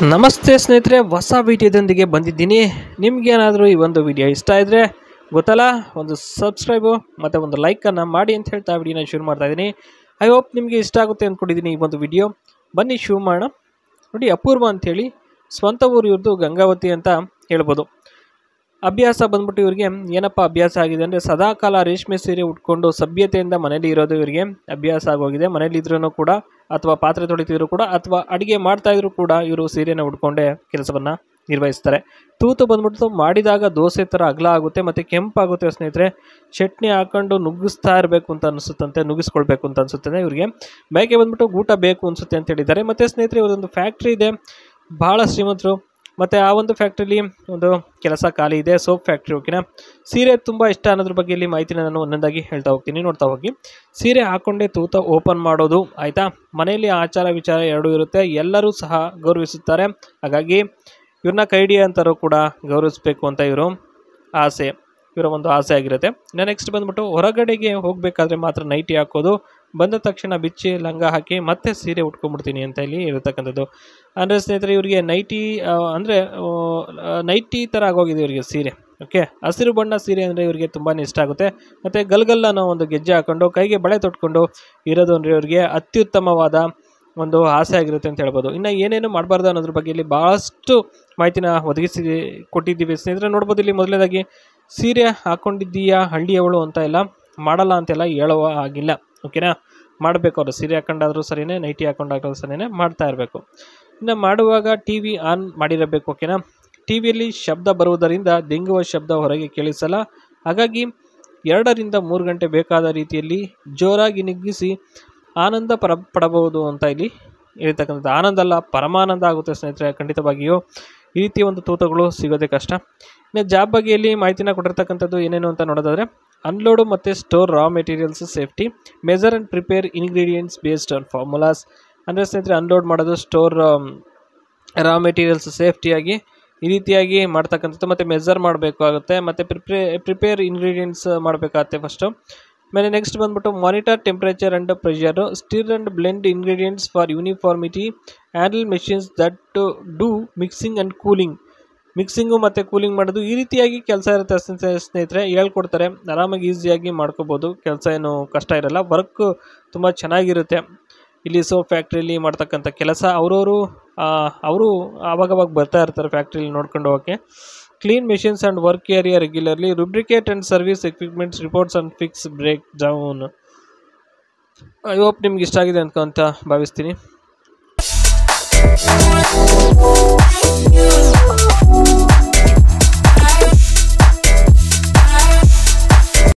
ನಮಸ್ತೆ ಸ್ನೇಹಿತರೆ, ಹೊಸ ವಿಡಿಯೋದೊಂದಿಗೆ ಬಂದಿದ್ದೀನಿ. ನಿಮ್ಗೇನಾದರೂ ಈ ಒಂದು ವಿಡಿಯೋ ಇಷ್ಟ ಇದ್ದರೆ ಗೊತ್ತಲ್ಲ, ಒಂದು ಸಬ್ಸ್ಕ್ರೈಬು ಮತ್ತು ಒಂದು ಲೈಕನ್ನು ಮಾಡಿ ಅಂತ ಹೇಳ್ತಾ ವಿಡಿಯೋನ ಶುರು ಮಾಡ್ತಾಯಿದ್ದೀನಿ. ಐ ಹೋಪ್ ನಿಮಗೆ ಇಷ್ಟ ಆಗುತ್ತೆ ಅಂದ್ಕೊಂಡಿದ್ದೀನಿ ಈ ಒಂದು ವಿಡಿಯೋ. ಬನ್ನಿ ಶುರು ಮಾಡೋಣ. ನೋಡಿ, ಅಪೂರ್ವ ಅಂಥೇಳಿ ಸ್ವಂತ ಊರು ಇವ್ರದ್ದು ಗಂಗಾವತಿ ಅಂತ ಹೇಳ್ಬೋದು. ಅಭ್ಯಾಸ ಬಂದ್ಬಿಟ್ಟು ಇವರಿಗೆ ಏನಪ್ಪ ಅಭ್ಯಾಸ ಆಗಿದೆ ಅಂದರೆ, ಸದಾಕಾಲ ರೇಷ್ಮೆ ಸೀರೆ ಉಟ್ಕೊಂಡು ಸಭ್ಯತೆಯಿಂದ ಮನೇಲಿ ಇರೋದು ಇವರಿಗೆ ಅಭ್ಯಾಸ ಆಗೋಗಿದೆ. ಮನೇಲಿ ಇದ್ರೂ ಕೂಡ, ಅಥವಾ ಪಾತ್ರೆ ತೊಳಿತಿದ್ರು ಕೂಡ, ಅಥವಾ ಅಡುಗೆ ಮಾಡ್ತಾಯಿದ್ರು ಕೂಡ ಇವರು ಸೀರೆನ ಉಟ್ಕೊಂಡೇ ಕೆಲಸವನ್ನು ನಿರ್ವಹಿಸ್ತಾರೆ. ತೂತು ಬಂದ್ಬಿಟ್ಟು ಮಾಡಿದಾಗ ದೋಸೆ ಥರ ಅಗಲ ಆಗುತ್ತೆ ಮತ್ತು ಕೆಂಪಾಗುತ್ತೆ ಸ್ನೇಹಿತರೆ. ಚಟ್ನಿ ಹಾಕೊಂಡು ನುಗ್ಗಿಸ್ತಾ ಇರಬೇಕು ಅಂತ ಅನಿಸುತ್ತಂತೆ, ನುಗ್ಗಿಸ್ಕೊಳ್ಬೇಕು ಅಂತ ಅನಿಸುತ್ತದೆ ಇವರಿಗೆ. ಬೈಕೆ ಬಂದ್ಬಿಟ್ಟು ಊಟ ಬೇಕು ಅನಿಸುತ್ತೆ ಅಂತ ಹೇಳಿದ್ದಾರೆ. ಮತ್ತು ಸ್ನೇಹಿತರೆ, ಇವರೊಂದು ಫ್ಯಾಕ್ಟ್ರಿ ಇದೆ, ಭಾಳ ಶ್ರೀಮಂತರು. ಮತ್ತು ಆ ಒಂದು ಫ್ಯಾಕ್ಟ್ರಿಲಿ ಒಂದು ಕೆಲಸ ಖಾಲಿ ಇದೆ, ಸೋಪ್ ಫ್ಯಾಕ್ಟ್ರಿ. ಓಕೆನಾ, ಸೀರೆ ತುಂಬ ಇಷ್ಟ ಅನ್ನೋದ್ರ ಬಗ್ಗೆ ಇಲ್ಲಿ ಮಾಹಿತಿನ ನಾನು ಒಂದೊಂದಾಗಿ ಹೇಳ್ತಾ ಹೋಗ್ತೀನಿ, ನೋಡ್ತಾ ಹೋಗಿ. ಸೀರೆ ಹಾಕ್ಕೊಂಡೇ ತೂತ ಓಪನ್ ಮಾಡೋದು, ಆಯಿತಾ. ಮನೆಯಲ್ಲಿ ಆಚಾರ ವಿಚಾರ ಎರಡೂ ಇರುತ್ತೆ, ಎಲ್ಲರೂ ಸಹ ಗೌರವಿಸುತ್ತಾರೆ. ಹಾಗಾಗಿ ಇವ್ರನ್ನ ಕೈಡಿ ಅಂತಾರೂ ಕೂಡ ಗೌರವಿಸಬೇಕು ಅಂತ ಇವರ ಒಂದು ಆಸೆ ಆಗಿರುತ್ತೆ. ನೆಕ್ಸ್ಟ್ ಬಂದ್ಬಿಟ್ಟು ಹೊರಗಡೆಗೆ ಹೋಗಬೇಕಾದ್ರೆ ಮಾತ್ರ ನೈಟಿ ಹಾಕೋದು, ಬಂದ ತಕ್ಷಣ ಬಿಚ್ಚಿ ಲಂಗ ಹಾಕಿ ಮತ್ತೆ ಸೀರೆ ಉಟ್ಕೊಂಡ್ಬಿಡ್ತೀನಿ ಅಂತ ಇಲ್ಲಿ ಇರತಕ್ಕಂಥದ್ದು. ಅಂದರೆ ಸ್ನೇಹಿತರೆ, ಇವರಿಗೆ ನೈಟಿ ಅಂದರೆ ನೈಟಿ ಥರ ಆಗೋಗಿದೆ ಇವರಿಗೆ ಸೀರೆ. ಓಕೆ, ಹಸಿರು ಬಣ್ಣ ಸೀರೆ ಅಂದರೆ ಇವರಿಗೆ ತುಂಬಾ ಇಷ್ಟ ಆಗುತ್ತೆ. ಮತ್ತು ಗಲ್ಗಲ್ಲನ್ನು ಒಂದು ಗೆಜ್ಜೆ ಹಾಕ್ಕೊಂಡು ಕೈಗೆ ಬಳೆ ತೊಟ್ಕೊಂಡು ಇರೋದು ಅಂದರೆ ಇವರಿಗೆ ಅತ್ಯುತ್ತಮವಾದ ಒಂದು ಆಸೆ ಆಗಿರುತ್ತೆ ಅಂತ ಹೇಳ್ಬೋದು. ಇನ್ನು ಏನೇನು ಮಾಡಬಾರ್ದು ಅನ್ನೋದ್ರ ಬಗ್ಗೆ ಇಲ್ಲಿ ಭಾಳಷ್ಟು ಮಾಹಿತಿನ ಒದಗಿಸಿ ಕೊಟ್ಟಿದ್ದೀವಿ ಸ್ನೇಹಿತರೆ. ನೋಡ್ಬೋದು ಇಲ್ಲಿ ಮೊದಲನೇದಾಗಿ, ಸೀರೆ ಹಾಕ್ಕೊಂಡಿದ್ದೀಯಾ ಹಳ್ಳಿಯವಳು ಅಂತ ಎಲ್ಲ ಮಾಡಲ್ಲ ಅಂತೆಲ್ಲ ಹೇಳುವ ಆಗಿಲ್ಲ. ಓಕೆನಾ, ಮಾಡಬೇಕು ಅವರು. ಸೀರೆ ಹಾಕೊಂಡಾದರೂ ಸರಿಯೇ, ನೈಟಿ ಹಾಕೊಂಡಾದ್ರೂ ಸರಿಯೇ ಮಾಡ್ತಾ ಇರಬೇಕು. ಇನ್ನು ಮಾಡುವಾಗ ಟಿ ವಿ ಆನ್ ಮಾಡಿರಬೇಕು. ಓಕೆನಾ, ಟಿ ವಿಯಲ್ಲಿ ಶಬ್ದ ಬರುವುದರಿಂದ ದಿಂಗುವ ಶಬ್ದ ಹೊರಗೆ ಕೇಳಿಸಲ್ಲ. ಹಾಗಾಗಿ 2 ರಿಂದ 3 ಗಂಟೆ ಬೇಕಾದ ರೀತಿಯಲ್ಲಿ ಜೋರಾಗಿ ನಿಗ್ಗಿಸಿ ಆನಂದ ಪಡಬಹುದು ಅಂತ ಇಲ್ಲಿ ಹೇಳ್ತಕ್ಕಂಥದ್ದು. ಆನಂದ ಅಲ್ಲ, ಪರಮಾನಂದ ಆಗುತ್ತೆ ಸ್ನೇಹಿತರೆ, ಖಂಡಿತವಾಗಿಯೂ. ಈ ರೀತಿಯ ಒಂದು ತೂತಗಳು ಸಿಗೋದೇ ಕಷ್ಟ. ಇನ್ನು ಜಾಬ್ ಬಗ್ಗೆಯಲ್ಲಿ ಮಾಹಿತಿನ ಕೊಟ್ಟಿರ್ತಕ್ಕಂಥದ್ದು ಏನೇನು ಅಂತ ನೋಡೋದಾದರೆ, ಅನ್ಲೋಡು ಮತ್ತು store raw materials safety, measure and prepare ingredients based on formulas. ಅಂದರೆ ಸ್ನೇಹಿತರೆ, ಅನ್ಲೋಡ್ ಮಾಡೋದು, ಸ್ಟೋರ್ ರಾ ಮೆಟೀರಿಯಲ್ಸ್ ಸೇಫ್ಟಿಯಾಗಿ ಈ ರೀತಿಯಾಗಿ ಮಾಡ್ತಕ್ಕಂಥದ್ದು. ಮತ್ತು ಮೆಜರ್ ಮಾಡಬೇಕಾಗುತ್ತೆ, ಮತ್ತು ಪ್ರಿಪೇರ್ ಇಂಗ್ರೀಡಿಯೆಂಟ್ಸ್ ಮಾಡಬೇಕಾಗುತ್ತೆ ಫಸ್ಟು. ಆಮೇಲೆ ನೆಕ್ಸ್ಟ್ ಬಂದ್ಬಿಟ್ಟು monitor temperature and pressure, stir and blend ingredients for uniformity, handle machines that do mixing and cooling. Mixing ಮತ್ತು ಕೂಲಿಂಗ್ ಮಾಡೋದು, ಈ ರೀತಿಯಾಗಿ ಕೆಲಸ ಇರುತ್ತೆ ಸ್ನೇಹಿತರೆ. ಹೇಳ್ಕೊಡ್ತಾರೆ, ಆರಾಮಾಗಿ ಈಸಿಯಾಗಿ ಮಾಡ್ಕೋಬೋದು, ಕೆಲಸ ಏನು ಕಷ್ಟ ಇರಲ್ಲ, ವರ್ಕ್ ತುಂಬ ಚೆನ್ನಾಗಿರುತ್ತೆ. ಇಲ್ಲಿ ಸೋಪ್ ಫ್ಯಾಕ್ಟ್ರಿಯಲ್ಲಿ ಮಾಡ್ತಕ್ಕಂಥ ಕೆಲಸ ಅವರು ಆವಾಗವಾಗ ಬರ್ತಾ ಇರ್ತಾರೆ ಫ್ಯಾಕ್ಟ್ರಿಲಿ ನೋಡ್ಕೊಂಡು ಹೋಗೋಕ್ಕೆ. Clean machines and work area regularly, lubricate and service equipments, reports and fix break down. I hope ನಿಮ್ಗೆ ಇಷ್ಟ ಆಗಿದೆ ಅಂತ ಭಾವಿಸ್ತೀನಿ.